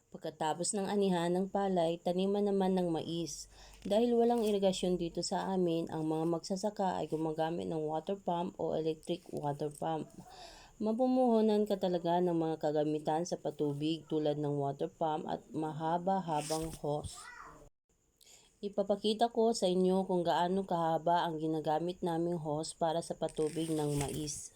Pagkatapos ng anihan ng palay, taniman naman ng mais. Dahil walang irigasyon dito sa amin, ang mga magsasaka ay gumagamit ng water pump o electric water pump. Mapumuhunan ka talaga ng mga kagamitan sa patubig tulad ng water pump at mahaba-habang hose. Ipapakita ko sa inyo kung gaano kahaba ang ginagamit naming hose para sa patubig ng mais.